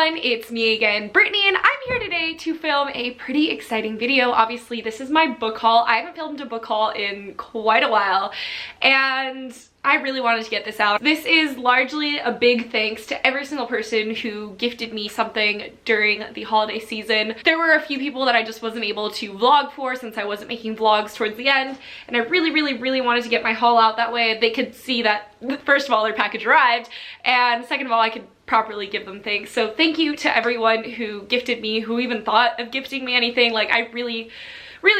everyone, it's me again, Brittany, and I'm here today to film a pretty exciting video. Obviously, this is my book haul. I haven't filmed a book haul in quite a while, and I really wanted to get this out. This is largely a big thanks to every single person who gifted me something during the holiday season. There were a few people that I just wasn't able to vlog for since I wasn't making vlogs towards the end, and I really wanted to get my haul out that way they could see that, first of all, their package arrived, and second of all, I could properly give them thanks. So thank you to everyone who gifted me, who even thought of gifting me anything. Like, I really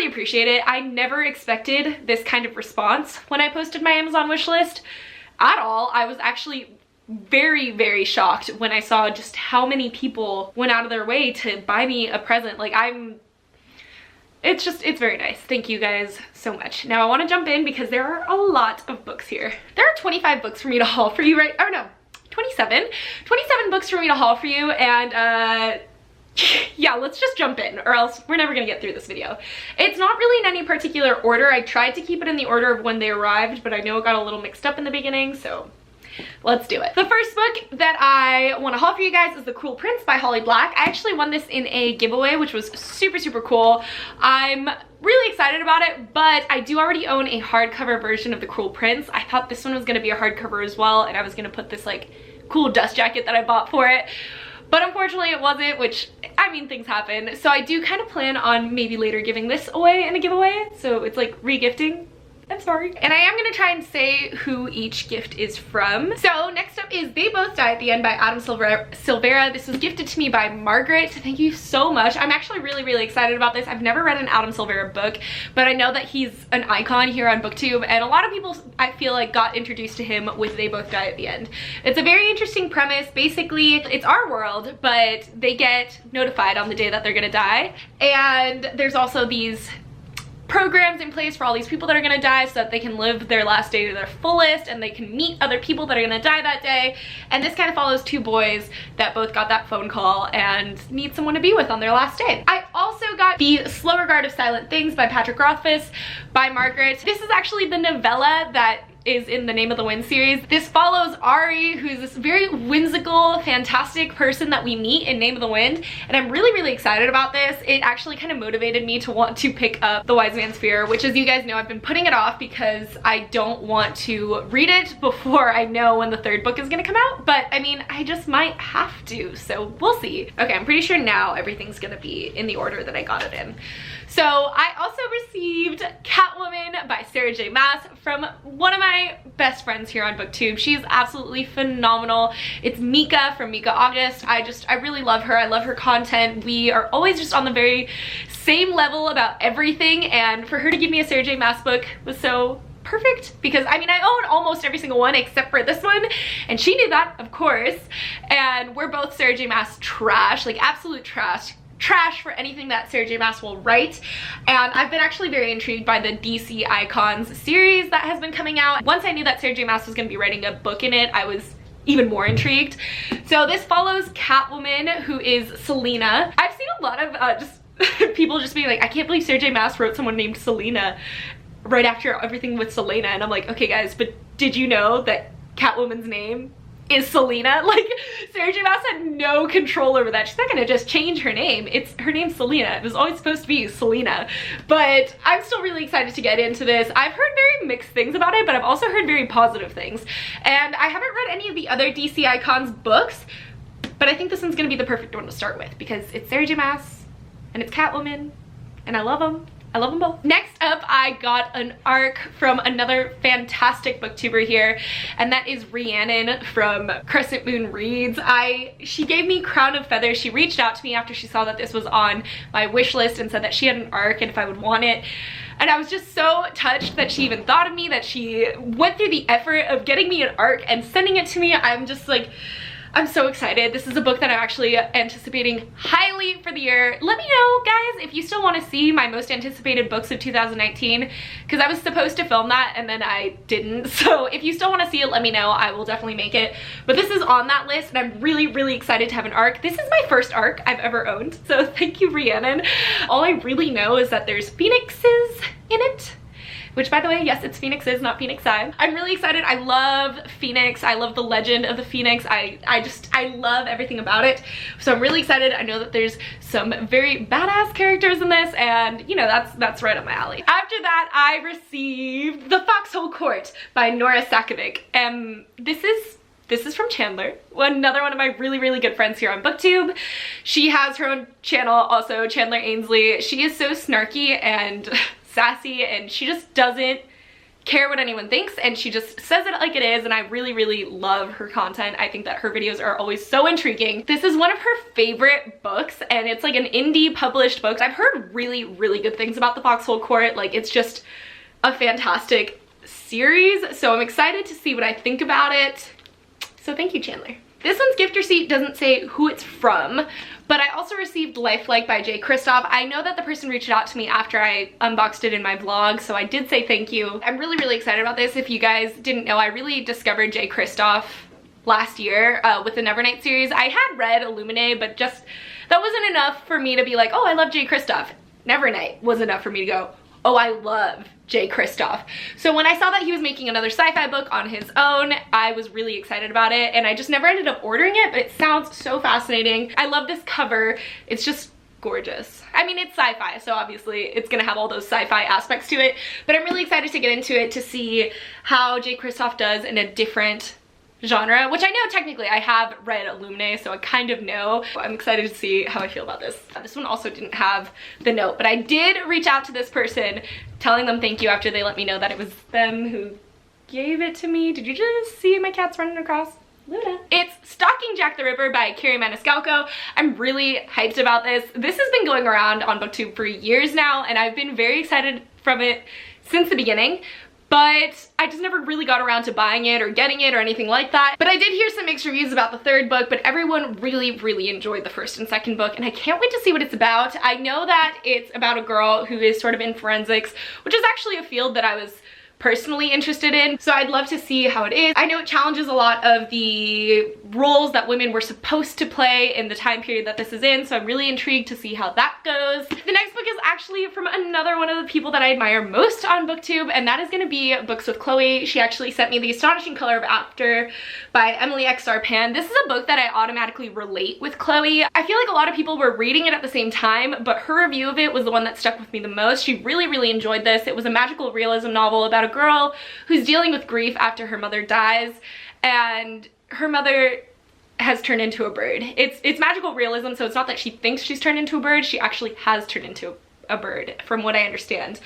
appreciate it. I never expected this kind of response when I posted my Amazon wish list at all. I was actually very shocked when I saw just how many people went out of their way to buy me a present. Like, it's very nice. Thank you guys so much. Now I want to jump in because there are a lot of books here. There are 25 books for me to haul for you, right? Oh no, 27 books for me to haul for you, and yeah, let's just jump in or else we're never gonna get through this video. It's not really in any particular order. I tried to keep it in the order of when they arrived, but I know it got a little mixed up in the beginning, so let's do it. The first book that I want to haul for you guys is The Cruel Prince by Holly Black. I actually won this in a giveaway, which was super cool. I'm really excited about it, but I do already own a hardcover version of The Cruel Prince. I thought this one was going to be a hardcover as well, and I was going to put this like cool dust jacket that I bought for it. But unfortunately it wasn't, which, I mean, things happen. So I do kind of plan on maybe later giving this away in a giveaway. So it's like re-gifting. I'm sorry. And I am going to try and say who each gift is from. So next up is They Both Die at the End by Adam Silvera. This was gifted to me by Margaret. Thank you so much. I'm actually really excited about this. I've never read an Adam Silvera book, but I know that he's an icon here on BookTube, and a lot of people, I feel like, got introduced to him with They Both Die at the End. It's a very interesting premise. Basically, it's our world, but they get notified on the day that they're gonna die, and there's also these programs in place for all these people that are gonna die so that they can live their last day to their fullest and they can meet other people that are gonna die that day. And this kind of follows two boys that both got that phone call and need someone to be with on their last day. I also got The Slow Regard of Silent Things by Patrick Rothfuss by Margaret. This is actually the novella that is in the Name of the Wind series. This follows Ahh I, who's this very whimsical, fantastic person that we meet in Name of the Wind, and I'm really excited about this. It actually kind of motivated me to want to pick up The Wise Man's Fear, which, as you guys know, I've been putting it off because I don't want to read it before I know when the third book is gonna come out, but I mean, I just might have to, so we'll see. Okay, I'm pretty sure now everything's gonna be in the order that I got it in. So I also received Catwoman by Sarah J. Maas from one of my best friends here on BookTube. She's absolutely phenomenal. It's Mika from Mika August. I really love her. I love her content. We are always just on the very same level about everything, and for her to give me a Sarah J. Maas book was so perfect, because I mean, I own almost every single one except for this one, and she knew that, of course, and we're both Sarah J. Maas trash, like absolute trash for anything that Sarah J. Maas will write. And I've been actually very intrigued by the DC Icons series that has been coming out. Once I knew that Sarah J. Maas was going to be writing a book in it, I was even more intrigued. So this follows Catwoman, who is Selena. I've seen a lot of just people just being like, I can't believe Sarah J. Maas wrote someone named Selena right after everything with Selena, and I'm like, okay guys, but did you know that Catwoman's name is Selena? Like, Sarah J. Maas had no control over that. She's not gonna just change her name. Her name's Selena. It was always supposed to be Selena. But I'm still really excited to get into this. I've heard very mixed things about it, but I've also heard very positive things. And I haven't read any of the other DC Icons books, but I think this one's gonna be the perfect one to start with because it's Sarah J. Maas and it's Catwoman, and I love them. I love them both. Next up, I got an ARC from another fantastic booktuber here, and that is Rhiannon from Crescent Moon Reads. She gave me Crown of Feathers. She reached out to me after she saw that this was on my wish list and said that she had an ARC and if I would want it. And I was just so touched that she even thought of me, that she went through the effort of getting me an ARC and sending it to me. I'm just like, I'm so excited. This is a book that I'm actually anticipating highly for the year. Let me know, guys, if you still want to see my most anticipated books of 2019, because I was supposed to film that and then I didn't. So if you still want to see it, let me know. I will definitely make it. But this is on that list, and I'm really excited to have an ARC. This is my first ARC I've ever owned, so thank you, Rhiannon. All I really know is that there's phoenixes in it. which by the way, yes, it's Phoenix's, not Phoenix Side. I'm really excited. I love Phoenix. I love the legend of the Phoenix. I love everything about it. So I'm really excited. I know that there's some very badass characters in this, and you know, that's right up my alley. After that, I received The Foxhole Court by Nora Sakovic. This is from Chandler, another one of my really good friends here on BookTube. She has her own channel also, Chandler Ainsley. She is so snarky and sassy, and she just doesn't care what anyone thinks, and she just says it like it is, and I really love her content. I think that her videos are always so intriguing. This is one of her favorite books, and it's like an indie published book. I've heard really good things about The Foxhole Court. Like, it's just a fantastic series, so I'm excited to see what I think about it. So thank you, Chandler. This one's gift receipt doesn't say who it's from, but I also received Lifelike by Jay Kristoff. I know that the person reached out to me after I unboxed it in my vlog, so I did say thank you. I'm really excited about this. If you guys didn't know, I really discovered Jay Kristoff last year with the Nevernight series. I had read Illuminae, but just that wasn't enough for me to be like, oh, I love Jay Kristoff. Nevernight was enough for me to go, oh, I love Jay Kristoff. So when I saw that he was making another sci-fi book on his own, I was really excited about it, and I just never ended up ordering it, but it sounds so fascinating. I love this cover. It's just gorgeous. I mean, it's sci-fi, so obviously it's gonna have all those sci-fi aspects to it, but I'm really excited to get into it to see how Jay Kristoff does in a different genre, which I know technically I have read Illuminae, so I kind of know. I'm excited to see how I feel about this. This one also didn't have the note, but I did reach out to this person telling them thank you after they let me know that it was them who gave it to me. Did you just see my cats running across? Luna. It's Stalking Jack the Ripper by Carrie Maniscalco. I'm really hyped about this. This has been going around on BookTube for years now, and I've been very excited from it since the beginning. But I just never really got around to buying it or getting it or anything like that. But I did hear some mixed reviews about the third book, but everyone really enjoyed the first and second book, and I can't wait to see what it's about. I know that it's about a girl who is sort of in forensics, which is actually a field that I was personally interested in, so I'd love to see how it is. I know it challenges a lot of the roles that women were supposed to play in the time period that this is in, so I'm really intrigued to see how that goes. The next book is actually from another one of the people that I admire most on BookTube, and that is going to be Books with Chloe. She actually sent me The Astonishing Color of After by Emily X. Sarpan. This is a book that I automatically relate with Chloe. I feel like a lot of people were reading it at the same time, but her review of it was the one that stuck with me the most. She really enjoyed this. It was a magical realism novel about a girl who's dealing with grief after her mother dies, and her mother has turned into a bird. It's magical realism, so it's not that she thinks she's turned into a bird, she actually has turned into a bird, from what I understand.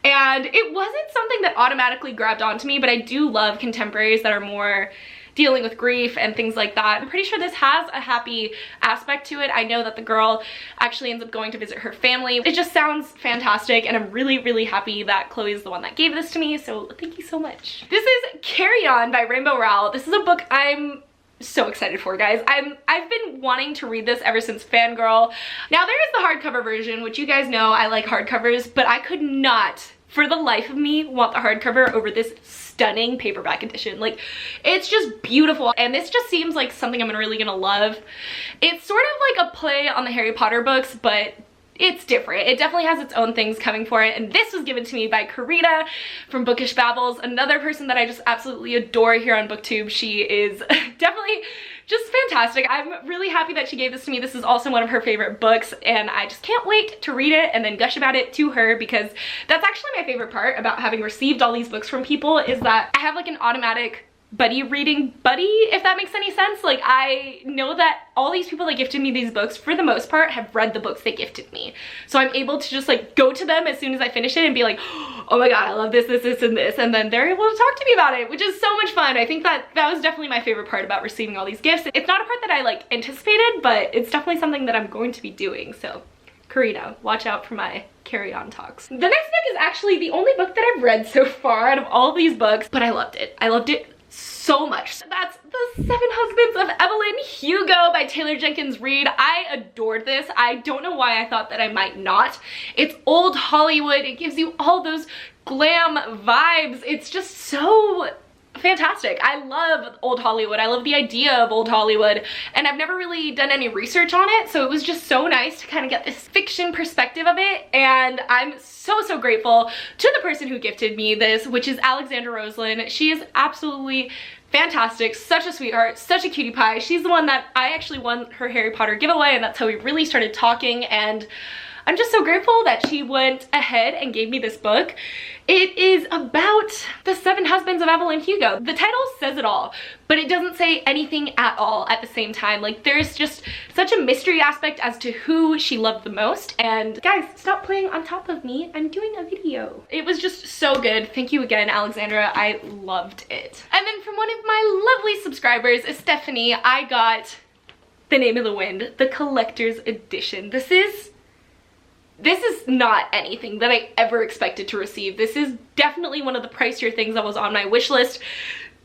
And it wasn't something that automatically grabbed onto me, but I do love contemporaries that are more dealing with grief and things like that. I'm pretty sure this has a happy aspect to it. I know that the girl actually ends up going to visit her family. It just sounds fantastic, and I'm really happy that Chloe is the one that gave this to me, so thank you so much. This is Carry On by Rainbow Rowell. This is a book I'm so excited for, guys. I've been wanting to read this ever since Fangirl. Now there is the hardcover version, which you guys know I like hardcovers, but I could not for the life of me want the hardcover over this stunning paperback edition. Like, it's just beautiful, and this just seems like something I'm really gonna love. It's sort of like a play on the Harry Potter books, but it's different. It definitely has its own things coming for it, and this was given to me by Karita from Bookish Babbles, another person that I just absolutely adore here on BookTube. She is definitely just fantastic. I'm really happy that she gave this to me. This is also one of her favorite books, and I just can't wait to read it and then gush about it to her, because that's actually my favorite part about having received all these books from people, is that I have like an automatic buddy reading buddy, if that makes any sense. Like, I know that all these people that gifted me these books, for the most part, have read the books they gifted me. So I'm able to just like go to them as soon as I finish it and be like, oh my god, I love this, and this, and then they're able to talk to me about it, which is so much fun. I think that that was definitely my favorite part about receiving all these gifts. It's not a part that I like anticipated, but it's definitely something that I'm going to be doing, so Karita, watch out for my Carry On talks. The next book is actually the only book that I've read so far out of all these books, but I loved it. I loved it so much. That's The 7 Husbands of Evelyn Hugo by Taylor Jenkins Reid. I adored this. I don't know why I thought that I might not. It's old Hollywood. It gives you all those glam vibes. It's just so fantastic. I love old Hollywood. I love the idea of old Hollywood, and I've never really done any research on it, so it was just so nice to kind of get this fiction perspective of it, and I'm so grateful to the person who gifted me this, which is Alexandra Roslin. She is absolutely fantastic, such a sweetheart, such a cutie pie. She's the one that I actually won her Harry Potter giveaway, and that's how we really started talking, and I'm just so grateful that she went ahead and gave me this book. It is about the 7 husbands of Evelyn Hugo. The title says it all, but it doesn't say anything at all at the same time. Like, there's just such a mystery aspect as to who she loved the most. And guys, stop playing on top of me. I'm doing a video. It was just so good. Thank you again, Alexandra. I loved it. And then from one of my lovely subscribers, Stephanie, I got The Name of the Wind, the collector's edition. This is not anything that I ever expected to receive. This is definitely one of the pricier things that was on my wish list.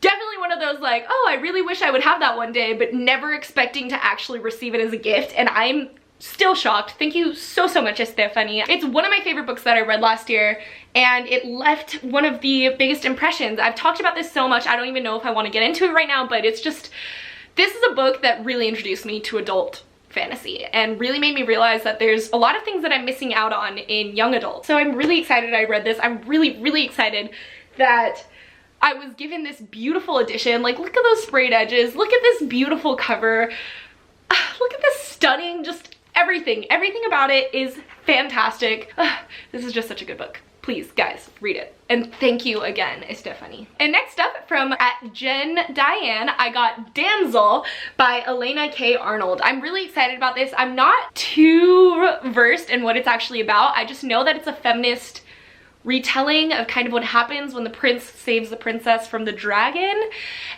Definitely one of those like, oh, I really wish I would have that one day, but never expecting to actually receive it as a gift, and I'm still shocked. Thank you so much, Stephanie. It's one of my favorite books that I read last year, and it left one of the biggest impressions. I've talked about this so much, I don't even know if I want to get into it right now, but it's just, this is a book that really introduced me to adult fantasy and really made me realize that there's a lot of things that I'm missing out on in young adults. So I'm really excited I read this. I'm really excited that I was given this beautiful edition. Like, look at those sprayed edges. Look at this beautiful cover. Look at this stunning, just everything. Everything about it is fantastic. This is just such a good book. Please, guys, read it. And thank you again, Stephanie. And next up from @JenDiane, I got Damsel by Elena K. Arnold. I'm really excited about this. I'm not too versed in what it's actually about. I just know that it's a feminist retelling of kind of what happens when the prince saves the princess from the dragon.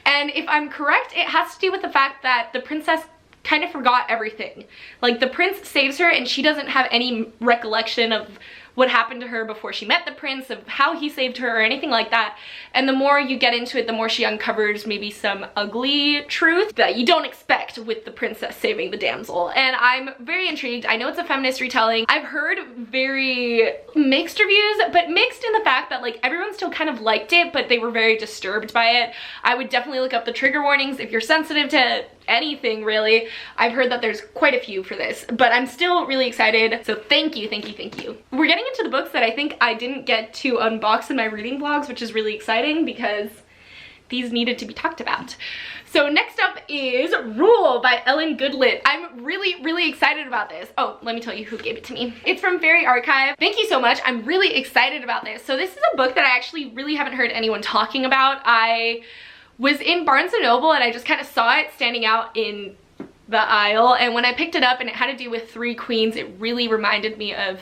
And if I'm correct, it has to do with the fact that the princess kind of forgot everything. Like, the prince saves her and she doesn't have any recollection of what happened to her before she met the prince, of how he saved her or anything like that. And the more you get into it, the more she uncovers maybe some ugly truth that you don't expect with the princess saving the damsel. And I'm very intrigued. I know it's a feminist retelling. I've heard very mixed reviews, but mixed in the fact that like everyone still kind of liked it, but they were very disturbed by it. I would definitely look up the trigger warnings if you're sensitive to anything, really. I've heard that there's quite a few for this, but I'm still really excited. So thank you. We're getting into the books that I think I didn't get to unbox in my reading vlogs, which is really exciting because these needed to be talked about. So next up is Rowell by Ellen Goodlett. I'm really excited about this. Oh, let me tell you who gave it to me. It's from Fairy Archive. Thank you so much. I'm really excited about this. So this is a book that I actually really haven't heard anyone talking about. I was in Barnes & Noble and I just kind of saw it standing out in the aisle, and when I picked it up and it had to do with 3 queens, it really reminded me of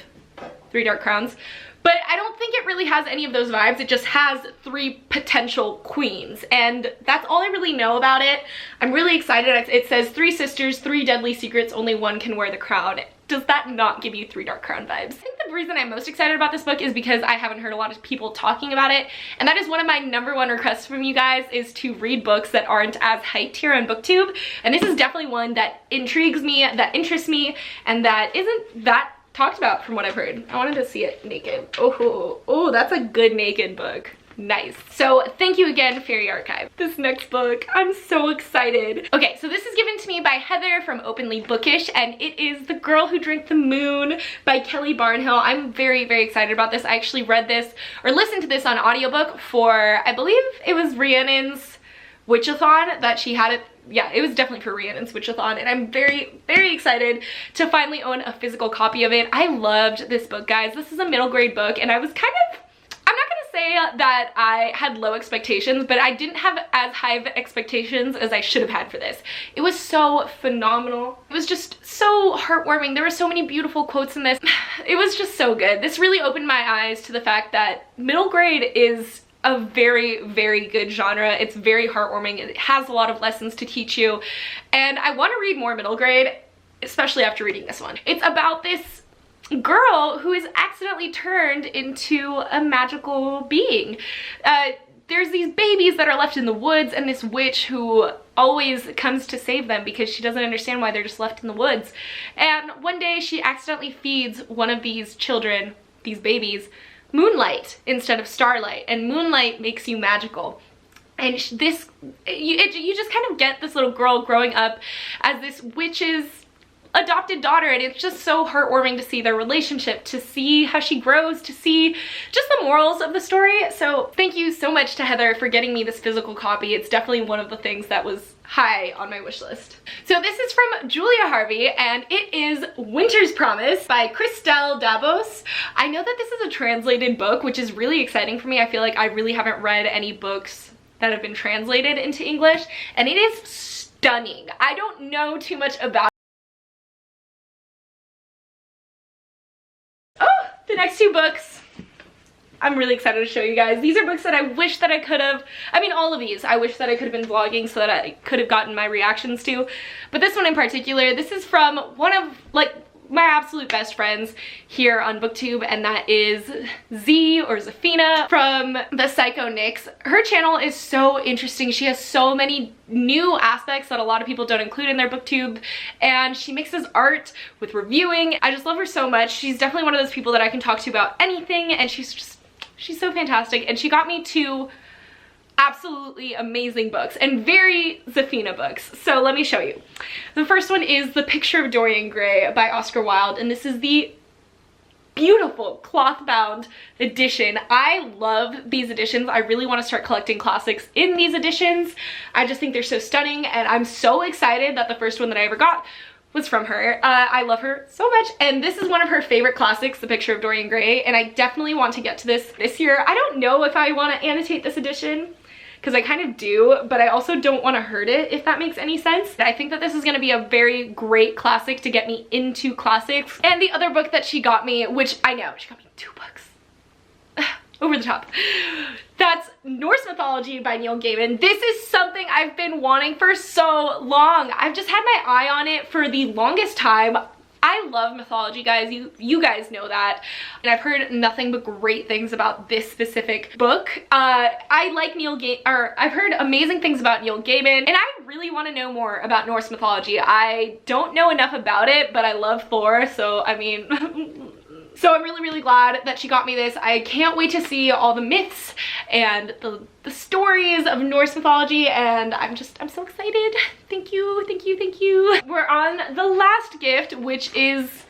3 Dark Crowns. But I don't think it really has any of those vibes. It just has 3 potential queens, and that's all I really know about it. I'm really excited. It says 3 sisters, 3 deadly secrets, only one can wear the crown. Does that not give you 3 Dark Crown vibes? I think the reason I'm most excited about this book is because I haven't heard a lot of people talking about it, and that is one of my #1 requests from you guys, is to read books that aren't as hyped here on BookTube, and this is definitely one that intrigues me, that interests me, and that isn't that talked about from what I've heard. I wanted to see it naked. Oh, that's a good naked book. Nice. So thank you again, Fairy Archive. This next book, I'm so excited. Okay, so this is given to me by Heather from Openly Bookish, and it is The Girl Who Drank the Moon by Kelly Barnhill. I'm very excited about this. I actually read this, or listened to this on audiobook for, I believe it was Rhiannon's Witchathon that she had it. Yeah, it was definitely for Rhiannon's Witchathon, and I'm very excited to finally own a physical copy of it. I loved this book, guys. This is a middle grade book, and I was kind of, I'm not gonna say that I had low expectations, but I didn't have as high of expectations as I should have had for this. It was so phenomenal. It was just so heartwarming. There were so many beautiful quotes in this. It was just so good. This really opened my eyes to the fact that middle grade is a very good genre. It's very heartwarming. It has a lot of lessons to teach you, and I want to read more middle grade, especially after reading this one. It's about this girl who is accidentally turned into a magical being. There's these babies that are left in the woods, and this witch who always comes to save them because she doesn't understand why they're just left in the woods. And one day she accidentally feeds one of these children, these babies, moonlight instead of starlight, and moonlight makes you magical. And you just kind of get this little girl growing up as this witch's adopted daughter, and it's just so heartwarming to see their relationship, to see how she grows, to see just the morals of the story. So thank you so much to Heather for getting me this physical copy. It's definitely one of the things that was high on my wish list. So this is from Julia Harvey, and it is Winter's Promise by Christelle Davos. I know that this is a translated book, which is really exciting for me. I feel like I really haven't read any books that have been translated into English, and it is stunning. I don't know too much about the next two books. I'm really excited to show you guys. These are books that I wish that I could have, I mean all of these, I wish that I could have been vlogging so that I could have gotten my reactions to. But this one in particular, this is from one of like my absolute best friends here on BookTube, and that is Z or Zafina from the Psycho Nyx. Her channel is so interesting. She has so many new aspects that a lot of people don't include in their BookTube, and she mixes art with reviewing. I just love her so much. She's definitely one of those people that I can talk to about anything, and she's so fantastic, and she got me two absolutely amazing books and very Zafina books. So let me show you. The first one is The Picture of Dorian Gray by Oscar Wilde, and this is the beautiful cloth-bound edition. I love these editions. I really want to start collecting classics in these editions. I just think they're so stunning, and I'm so excited that the first one that I ever got was from her. I love her so much, and this is one of her favorite classics, The Picture of Dorian Gray, and I definitely want to get to this year. I don't know if I want to annotate this edition, because I kind of do, but I also don't want to hurt it, if that makes any sense. I think that this is going to be a very great classic to get me into classics. And the other book that she got me, which I know, she got me two books. Over the top. That's Norse Mythology by Neil Gaiman. This is something I've been wanting for so long. I've just had my eye on it for the longest time. I love mythology, guys. You guys know that, and I've heard nothing but great things about this specific book. I like I've heard amazing things about Neil Gaiman, and I really want to know more about Norse mythology. I don't know enough about it, but I love Thor, so I mean so I'm really glad that she got me this. I can't wait to see all the myths and the stories of Norse mythology, and I'm so excited. Thank you, thank you, thank you. We're on the last gift, which is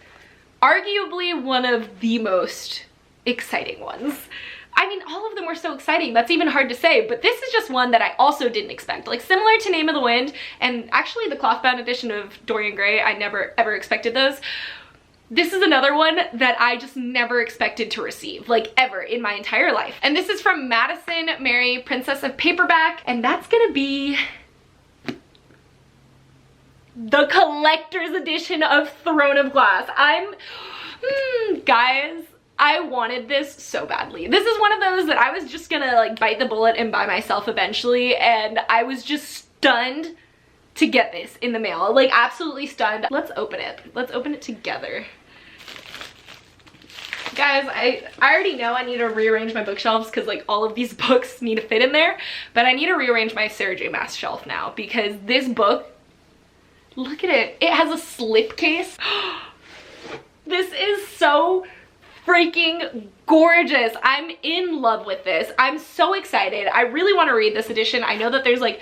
arguably one of the most exciting ones. I mean, all of them were so exciting, that's even hard to say, but this is just one that I also didn't expect. Like, similar to Name of the Wind, and actually the cloth-bound edition of Dorian Gray, I never ever expected those. This is another one that I just never expected to receive, like ever in my entire life. And this is from Madison Mary, Princess of Paperback, and that's gonna be the collector's edition of Throne of Glass. Guys, I wanted this so badly. This is one of those that I was just gonna like bite the bullet and buy myself eventually, and I was just stunned to get this in the mail. Like, absolutely stunned. Let's open it. Let's open it together. Guys, I already know I need to rearrange my bookshelves because like all of these books need to fit in there, but I need to rearrange my Sarah J Maas shelf now because this book, look at it. It has a slipcase. This is so freaking gorgeous. I'm in love with this. I'm so excited. I really want to read this edition. I know that there's like,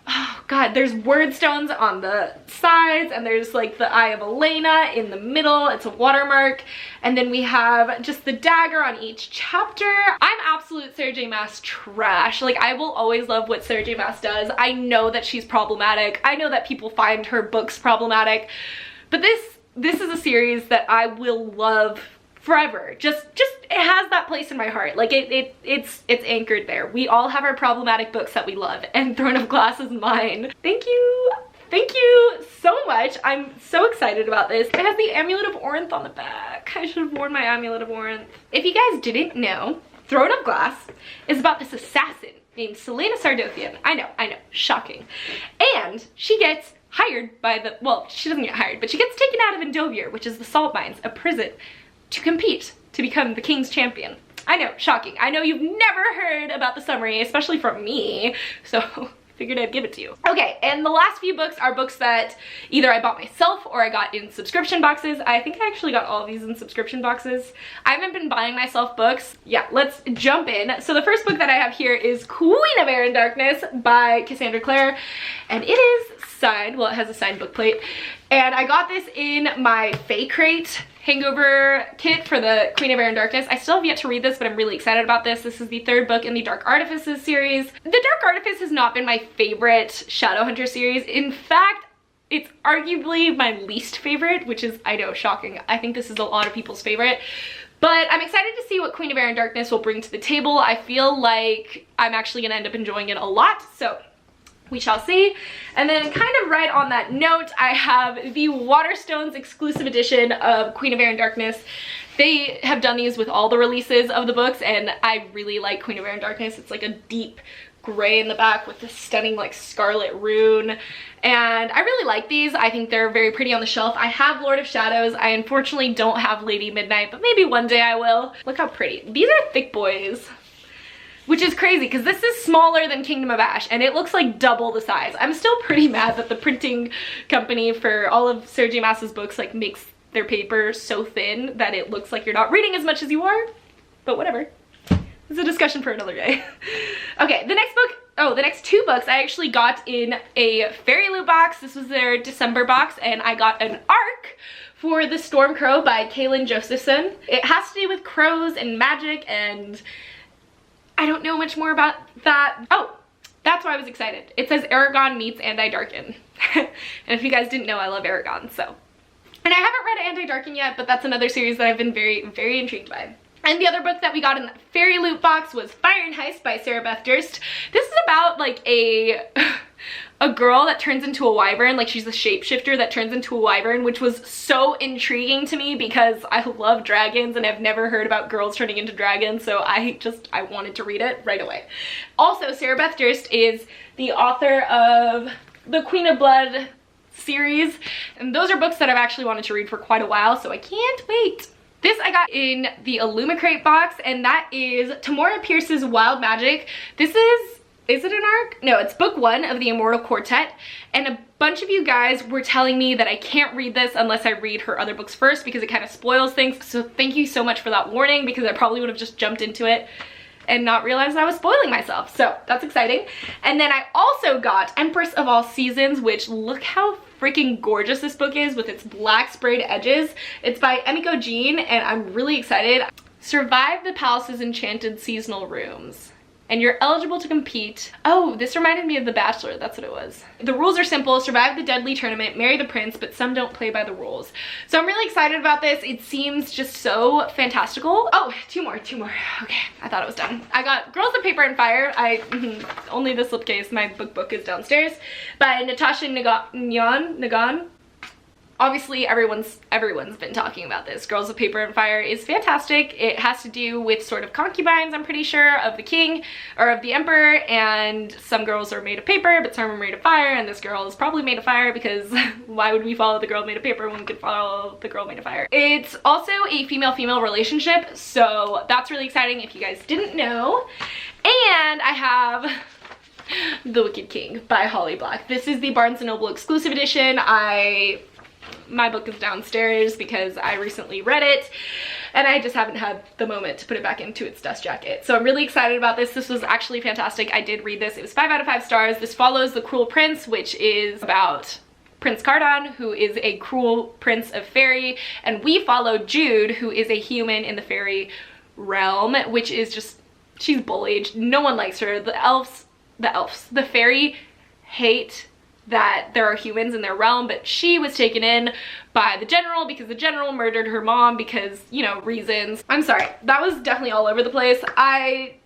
oh god, there's word stones on the sides, and there's like the Eye of Elena in the middle. It's a watermark, and then we have just the dagger on each chapter. I'm absolute Sarah J Maas trash. Like, I will always love what Sarah J Maas does. I know that she's problematic. I know that people find her books problematic, but this is a series that I will love forever. Just it has that place in my heart. Like, it's anchored there. We all have our problematic books that we love, and Throne of Glass is mine. Thank you so much. I'm so excited about this. It has the Amulet of Orinth on the back. I should have worn my Amulet of Orinth. If you guys didn't know, Throne of Glass is about this assassin named Selena Sardothian. I know, shocking. And she gets hired by the, well, she doesn't get hired, but she gets taken out of Endovir, which is the salt mines, a prison, to compete to become the king's champion. I know, shocking. I know you've never heard about the summary, especially from me, so figured I'd give it to you. Okay, and the last few books are books that either I bought myself or I got in subscription boxes. I think I actually got all of these in subscription boxes. I haven't been buying myself books. Yeah, let's jump in. So the first book that I have here is Queen of Air and Darkness by Cassandra Clare, and it is signed, well, it has a signed book plate, and I got this in my Fae Crate hangover kit for the Queen of Air and Darkness. I still have yet to read this, but I'm really excited about this. This is the third book in the Dark Artifices series. The Dark Artifice has not been my favorite Shadowhunter series. In fact, it's arguably my least favorite, which is, I know, shocking. I think this is a lot of people's favorite. But I'm excited to see what Queen of Air and Darkness will bring to the table. I feel like I'm actually gonna end up enjoying it a lot, so we shall see. And then kind of right on that note, I have the Waterstones exclusive edition of Queen of Air and Darkness. They have done these with all the releases of the books, and I really like Queen of Air and Darkness. It's like a deep gray in the back with this stunning like scarlet rune, and I really like these. I think they're very pretty on the shelf. I have Lord of Shadows. I unfortunately don't have Lady Midnight, but maybe one day I will. Look how pretty. These are thick boys, which is crazy because this is smaller than Kingdom of Ash and it looks like double the size. I'm still pretty mad that the printing company for all of Sarah J Maas's books like makes their paper so thin that it looks like you're not reading as much as you are, but whatever. It's a discussion for another day. Okay, the next book, oh, the next two books I actually got in a Fairy Loot box. This was their December box, and I got an ARC for The Storm Crow by Kaylin Josephson. It has to do with crows and magic, and I don't know much more about that. Oh, that's why I was excited. It says Aragon meets Anti-Darken. And if you guys didn't know, I love Aragon, so. And I haven't read Anti-Darken yet, but that's another series that I've been very, very intrigued by. And the other book that we got in the Fairy Loot box was Fire and Heist by Sarah Beth Durst. This is about like a girl that turns into a wyvern, like she's a shapeshifter that turns into a wyvern, which was so intriguing to me because I love dragons and I've never heard about girls turning into dragons, so I wanted to read it right away. Also, Sarah Beth Durst is the author of the Queen of Blood series, and those are books that I've actually wanted to read for quite a while, so I can't wait. This I got in the Illumicrate box, and that is Tamora Pierce's Wild Magic. This is it an arc? No, it's book one of the Immortal Quartet, and a bunch of you guys were telling me that I can't read this unless I read her other books first because it kind of spoils things, so thank you so much for that warning because I probably would have just jumped into it and not realized I was spoiling myself, so that's exciting. And then I also got Empress of All Seasons, which look how freaking gorgeous this book is with its black sprayed edges. It's by Emiko Jean, and I'm really excited. Survive the palace's enchanted seasonal rooms, and you're eligible to compete. Oh, this reminded me of The Bachelor, that's what it was. The rules are simple: survive the deadly tournament, marry the prince, but some don't play by the rules. So I'm really excited about this. It seems just so fantastical. Oh, two more. Okay, I thought it was done. I got Girls of Paper and Fire. Only the slipcase, my book is downstairs, by Natasha Nagan. Obviously, everyone's been talking about this. Girls of Paper and Fire is fantastic. It has to do with sort of concubines, I'm pretty sure, of the king or of the emperor, and some girls are made of paper, but some are made of fire, and this girl is probably made of fire because why would we follow the girl made of paper when we could follow the girl made of fire? It's also a female-female relationship, so that's really exciting if you guys didn't know. And I have The Wicked King by Holly Black. This is the Barnes & Noble exclusive edition. My book is downstairs because I recently read it and I just haven't had the moment to put it back into its dust jacket. So I'm really excited about this. This was actually fantastic. I did read this. It was 5 out of 5 stars. This follows The Cruel Prince, which is about Prince Cardon, who is a cruel prince of fairy, and we follow Jude, who is a human in the fairy realm, which is just, she's bullied. No one likes her. The fairy hate that there are humans in their realm, but she was taken in by the general because the general murdered her mom because, you know, reasons. I'm sorry, that was definitely all over the place. I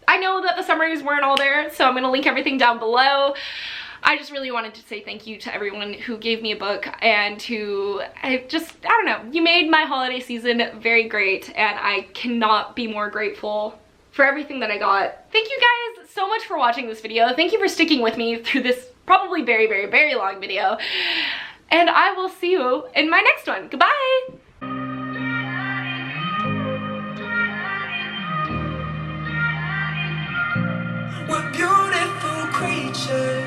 know that the summaries weren't all there, so I'm gonna link everything down below. I just really wanted to say thank you to everyone who gave me a book and who, I don't know, you made my holiday season very great, and I cannot be more grateful for everything that I got. Thank you guys so much for watching this video. Thank you for sticking with me through this probably very, very, very long video. And I will see you in my next one. Goodbye! We're beautiful creatures. turn